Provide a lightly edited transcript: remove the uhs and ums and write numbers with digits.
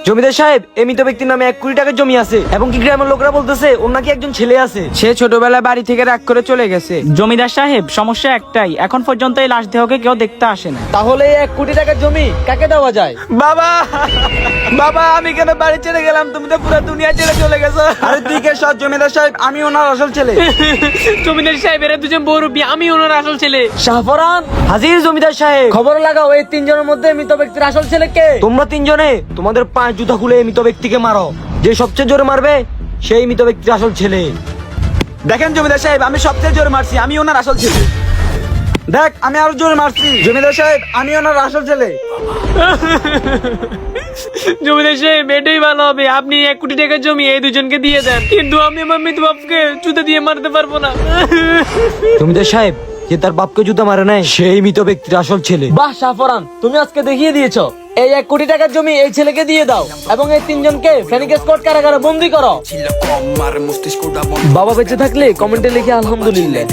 জমিদার সাহেব, এই মৃত ব্যক্তির নামে 1 কোটি টাকার জমি আছে এবং কি গ্রামের লোকরা বলতেছে ওর নাকি একজন ছেলে আছে। সে ছোটবেলায় বাড়ি থেকে রাগ করে চলে গেছে। জমিদার সাহেব, সমস্যা একটাই, এখন পর্যন্ত এই লাশ দেহকে কেউ দেখতে আসে না। তাহলে এই 1 কোটি টাকার জমি কাকে দেওয়া যায়? বাবা, বাবা, আমি কেন বাড়ি ছেড়ে গেলাম? তুমি তো পুরো দুনিয়া ছেড়ে চলে গেছো। আরে তুই কে সৎ জমিদার সাহেব? আমি ওনার আসল ছেলে। জমিদার সাহেব, এরা দুজন বহুরূপী, আমি ওনার আসল ছেলে। শাহপরান, হাজির জমিদার সাহেব। খবর লাগাও, এই 3 জনের মধ্যে মৃত ব্যক্তির আসল ছেলে কে? তোমরা 3 জনে তোমাদের 5 জুতা খুলে এই মৃত ব্যক্তিকে মারো। যে সবচেয়ে জোরে মারবে সেই মৃত ব্যক্তির আসল ছেলে। দেখেন জমিদার সাহেব, আমি সবচেয়ে জোরে মারছি, আমি ওনার আসল ছেলে। দেখ, আমি আরো জোরে মারছি। জমিদার সাহেব, আমি ওনার আসল ছেলে। জমিদার সাহেব, এটাই ভালো হবে, আপনি 1 কোটি টাকার জমি এই দুজনকে দিয়ে দেন, কিন্তু আমি আমার মৃত বাপকে জুতা দিয়ে মারতে পারবো না। জমিদার সাহেব, যে তার বাপকে জুতা মারে নাই সেই মৃত ব্যক্তির আসল ছেলে। বাহ শাহপরান, তুমি আজকে দেখিয়ে দিয়েছো। এই 1 কোটি টাকার জমি এই ছেলেকে দিয়ে দাও এবং এই 3 জনকে ফেনিক্স স্কোয়াড কারাগারে বন্দী করো। বাবা বেঁচে থাকলে কমেন্টে লিখে আলহামদুলিল্লাহ।